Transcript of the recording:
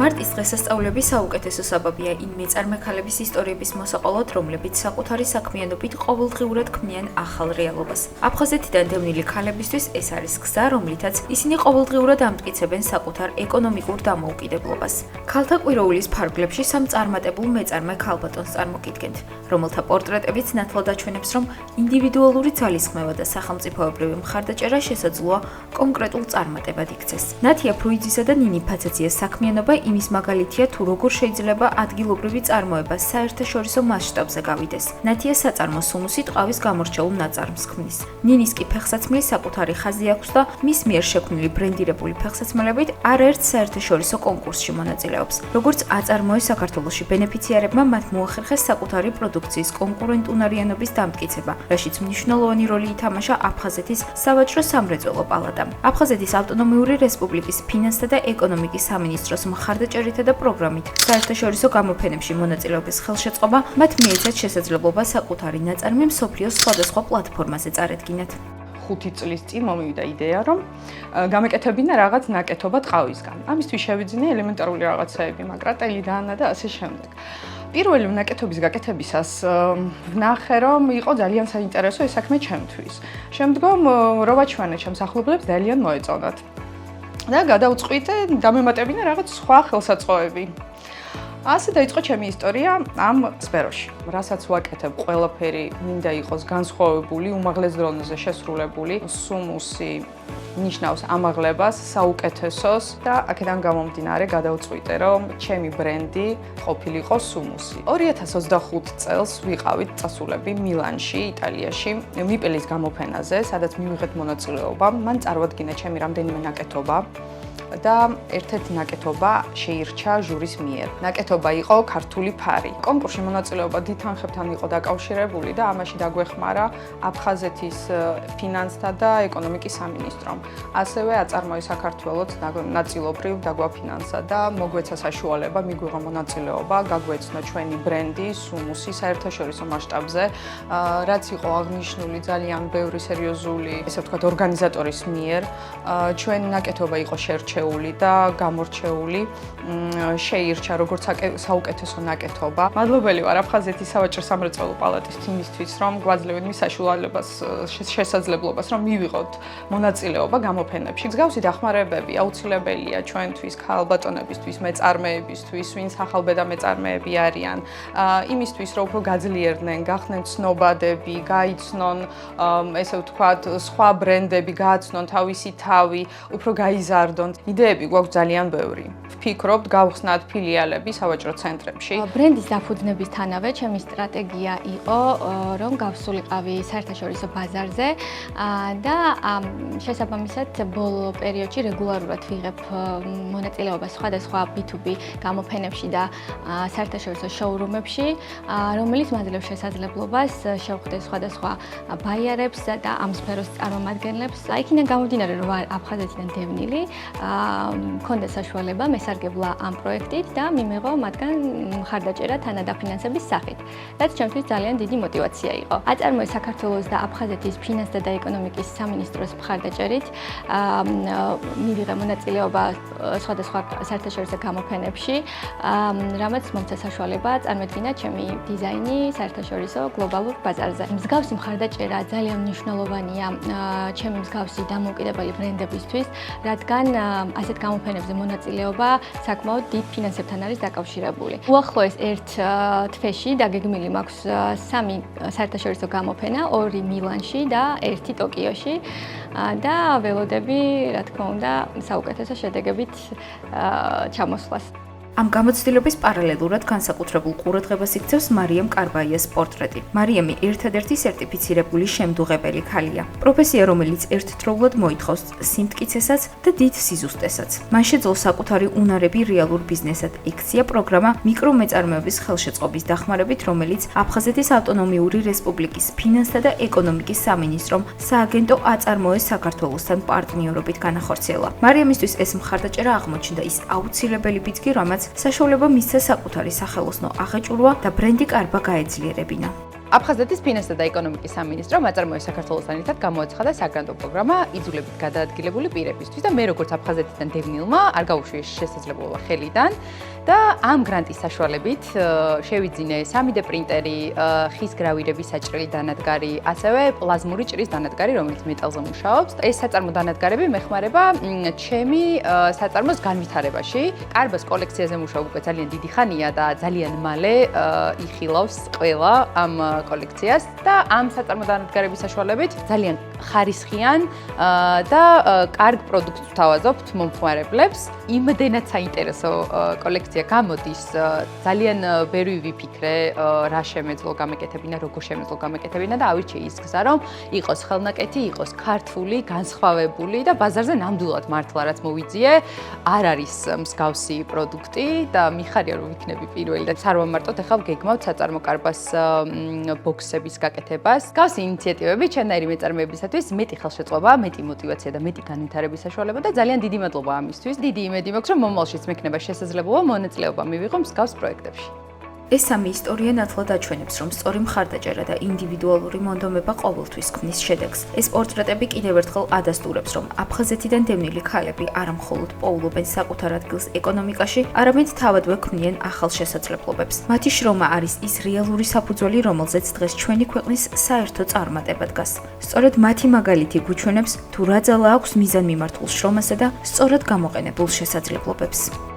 მარტის დღესასწაულების საუკეთესო საბაბია იმ მეწარმე-ქალების ისტორიების მოსაყოლოდ, რომლებიც საკუთარი საქმიანობით ყოველდღიურად ქმნიან ახალ რეალობას. აფხაზეთიდან დევნილი ქალებისთვის ეს არის გზა, რომლითაც ისინი ყოველდღიურად ამტკიცებენ საკუთარ ეკონომიკურ დამოუკიდებლობას. ქალთა კვირაულის ფარგლებში სამ წარმატებულ მეწარმე ქალბატონს წარმოგიდგენთ, რომელთა პორტრეტებიც ნათლად აჩვენებს, რომ ინდივიდუალური ძალისხმევა და სახელმწიფოებრივი მხარდაჭერა შესაძლოა კონკრეტულ წარმატებად იქცეს. ნათია ფრუიძისა და ნინი ფაცაციას საქმიანობა იმის მაგალითია, თუ როგორ შეიძლება ადგილობრივი წარმოება საერთაშორისო მასშტაბზე გავიდეს. ნათია საწარმო სუმუსი ტყავის გამორჩეულ ნაწარმს ქმნის. ნინის კი ფეხსაცმლის საკუთარი ხაზი აქვს და მის მიერ შექმნილი ბრენდირებული ფეხსაცმელებით არაერთ საერთაშორისო კონკურსში მონაწილეობს. როგორც აწარმოე საქართველოში ბენეფიციარებმა მათ მოახერხეს საკუთარი პროდუქციის კონკურენტუნარიანობის დამტკიცება, რაშიც მნიშვნელოვანი როლი ითამაშა აფხაზეთის სავაჭრო სამრეწველო პალატამ. აფხაზეთის ავტონომიური რესპუბლიკის ფინანსთა და ეკონომიკის სამინისტროს მხარდაჭერითა და პროგრამით საერთაშორისო გამოფენებში მონაწილეობის ხელშეწყობა მათ მიეცათ შესაძლებლობა საკუთარი ნაწარმი მსოფლიოს სხვადასხვა პლატფორმაზე წარედგინათ. 5 წლის წინ მომივიდა იდეა, რომ გამეკეთებინა რაღაც ნაკეთობა ტყავისგან. ამისთვის შევიძინე ელემენტარული რაღაცეები, მაგრატელი დაანა და ასე შემდეგ. პირველი ნაკეთობის გაკეთებისას ვნახე, რომ იყო ძალიან საინტერესო ეს საქმე ჩემთვის. შემდგომ რო ვაჩვენე ჩემს ახლობლებს, ძალიან მოეწონათ. და გადავწყვიტე დამემატებინა რაღაც სხვა ხელსაწყოები. ასე დაიწყო ჩემი ისტორია ამ სფეროში. რასაც ვაკეთებ, ყველაფერი მინდა იყოს განსხვავებული, უმაღლეს დონეზე შესრულებული. სუმუსი ნიშნავს ამაღლებას, საუკეთესოს და აქედან გამომდინარე გადავწყვიტე, რომ ჩემი ბრენდი ყოფილიყო სუმუსი. 2025 წელს ვიყავით წასულები მილანში, იტალიაში, მიპელის გამოფენაზე, სადაც მივიღეთ მონაწილეობა. მან წარვადგინა ჩემი რამდენიმე ნაკეთობა. და ერთ-ერთი ნაკეთობა შეირჩა ჟურის მიერ. ნაკეთობა იყო ქართული ფარი. კონკურსში მონაწილეობა დიდთანხებთან იყო დაკავშირებული და ამაში დაგვეხმარა აფხაზეთის ფინანსთა და ეკონომიკის სამინისტრომ. ასევე აწარმოე საქართველოს ნაწილობრივ დაგვაფინანსა და მოგვეცა საშუალება, მიგვიღო მონაწილეობა, გაგვეცნო ჩვენი ბრენდი სუმუსი საერთაშორისო მასშტაბზე, რაც იყო აღნიშნული ძალიან ბევრი სერიოზული, ესე ვთქვათ, ორგანიზატორის მიერ. ჩვენი ნაკეთობა იყო შერჩეული და გამორჩეული, შეირჩა როგორც საუკეთესო ნაკეთობა. მადლობელი ვარ აფხაზეთის სავაჭრო სამრეწველო პალატის თიმისთვის, რომ გვაძლევენ მის საშუალებას, შესაძლებლობას, რომ მივიღოთ მონაწილეობა გამოფენებში. მსგავსი დახმარებები აუცილებელია ჩვენთვის, ქალბატონებისთვის, მეწარმეებისთვის, ვინც ახალბედა მეწარმეები არიან, იმისთვის, რომ უფრო გაძლიერდნენ, გახდნენ ცნობადები, გაიცნონ, ესე ვთქვათ, სხვა ბრენდები, გააცნონ თავისი თავი, უფრო გაიზარდონ. იდეები გვაქვს ძალიან ბევრი. ვფიქრობთ გავხსნათ ფილიალები სავაჭრო ცენტრებში. ბრენდის დაფუძნებისთანავე ჩემი სტრატეგია იყო, რომ გავსულიყავი საერთაშორისო ბაზარზე და შესაბამისად ბოლო პერიოდში რეგულარულად ვიღებ მონაწილეობას სხვადასხვა B2B გამოფენებში და საერთაშორისო შოურუმებში, რომელიც მაძლევს შესაძლებლობას შევხვდე სხვადასხვა ბაიარებს და ამ სფეროს წარმომადგენლებს. იქიდან გამომდინარე, რომ ვარ აფხაზეთიდან დევნილი, მქონდა საშუალება მესარგებლა ამ პროექტით და მიმეღო მათგან მხარდაჭერა თანადაფინანსების სახით, რაც ჩემთვის ძალიან დიდი мотиваცია იყო. აწარმოე საქართველოს და აფხაზეთის ფინანსთა და ეკონომიკის სამინისტროს მხარდაჭერით მივიღე მონაწილეობა სხვადასხვა საერთაშორისო გამოფენებში, რამაც მომცა საშუალება წარმოადგინა ჩემი დიზაინი საერთაშორისო გლობალურ ბაზარზე. მსგავსი მხარდაჭერა ძალიან მნიშვნელოვანია ჩემი მსგავსი დამოუკიდებელი ბრენდებისთვის, რადგან ასეთ გამოფენებზე მონაწილეობა საკმაოდ დიდ ფინანსებთან არის დაკავშირებული. უახლოეს ერთ თვეში დაგეგმილი მაქვს 3 საერთაშორისო გამოფენა, 2 მილანში და 1 ტოკიოში და ველოდები, რა თქმა უნდა, საუკეთესო შედეგებით ჩამოსვლას. ამ გამოცდილების პარალელურად განსაკუთრებულ ყურადღებას იქცევს მარიამ კარბაიას პორტრეტი. მარიამი ერთადერთი სერტიფიცირებული შემდუღებელი ქალია. პროფესია, რომელიც ერთდროულად მოითხოვს სიმტკიცესაც და დიდ სიზუსტესაც. მან შეძლო საკუთარი უნარები რეალურ ბიზნესად იქცია პროგრამა მიკრომეწარმეობის ხელშეწყობის დახმარებით, რომელიც აფხაზეთის ავტონომიური რესპუბლიკის ფინანსთა და ეკონომიკის სამინისტრომ სააგენტო აწარმოეს საქართველოსთან პარტნიორობით განახორციელა. მარიამისთვის ეს მხარდაჭერა აღმოჩნდა ის აუცილებელი ბიძგი, რამაც საშუალება მისცა საკუთარი სახელოსნო აღეჭურვა და ბრენდი კარბა გაეძლიერებინა. აფხაზეთის ფინანსთა და ეკონომიკის სამინისტრომ აწარმოეს საქართველოსთან ერთად გამოაცხადა საგრანტო პროგრამა იძულებით გადაადგილებული პირებისთვის და მე როგორც აფხაზეთიდან დევნილმა არ გაუშვია შესაძლებლობა ხელიდან და ამ გრანტის საშუალებით შევიძინე 3D პრინტერი, ხის გრავირების საჭრელი დანადგარი, ასევე პლაზმური ჭრის დანადგარი, რომელიც მეტალზე მუშაობს. ეს საწარმო დანადგარები მეხმარება ჩემი საწარმოს განვითარებაში. კარბას კოლექციაზე მუშაობ უკვე ძალიან დიდი ხანია და ძალიან მალე იხილავს ყველა ამ კოლექციას და ამ საწარმო დანადგარების საშუალებით ძალიან ხარისხიან და კარგ პროდუქტს ვთავაზობთ მომხმარებლებს. იმდენად საინტერესო კოლექცია გამოდის, ძალიან ბევრი ვიფიქრე, რა შემეძლო გამეკეთებინა, როგორ შემეძლო გამეკეთებინა და ავირჩიე ის გზა, რომ იყოს ხელნაკეთი, იყოს ქართული, განსხვავებული და ბაზარზე ნამდვილად მართლა რაც მოვიძიე, არ არის მსგავსი პროდუქტი და მიხარია რომ ვიქნები პირველი და არ ვამარტოთ, ახლა გეგმავთ საწარმო კარბას ბოქსების გაკეთებას. მსგავსი ინიციატივები ჩემნაირი მეწარმეებისათვის მეტი ხელშეწყობა, მეტი мотиваცია და მეტი განვითარების საშუალება და ძალიან დიდი მადლობა ამისთვის. დიდი იმედი მაქვს, რომ მომავალშიც მექნება შესაძლებლობა მონაწილეობა მივიღო მსგავს პროექტებში. ეს სამი ისტორია ნათლად აჩვენებს, რომ სწორი მხარდაჭერა და ინდივიდუალური მონდომება ყოველთვის ქმნის შედეგს. ეს პორტრეტები კიდევ ერთხელ ადასტურებს, რომ აფხაზეთიდან დევნილი ქალები არა მხოლოდ პოულობენ საკუთარ ადგილს ეკონომიკაში, არამედ თავადვე ქმნიან ახალ შესაძლებლობებს. მათი შრომა არის ის რეალური საფუძველი, რომელზეც დღეს ჩვენი ქვეყნის საერთო წარმატება დგას. სწორედ მათი მაგალითი გვიჩვენებს, თუ რა ძალა აქვს მიზანმიმართულ შრომასა და სწორად გამოყენებულ შესაძლებლობებს.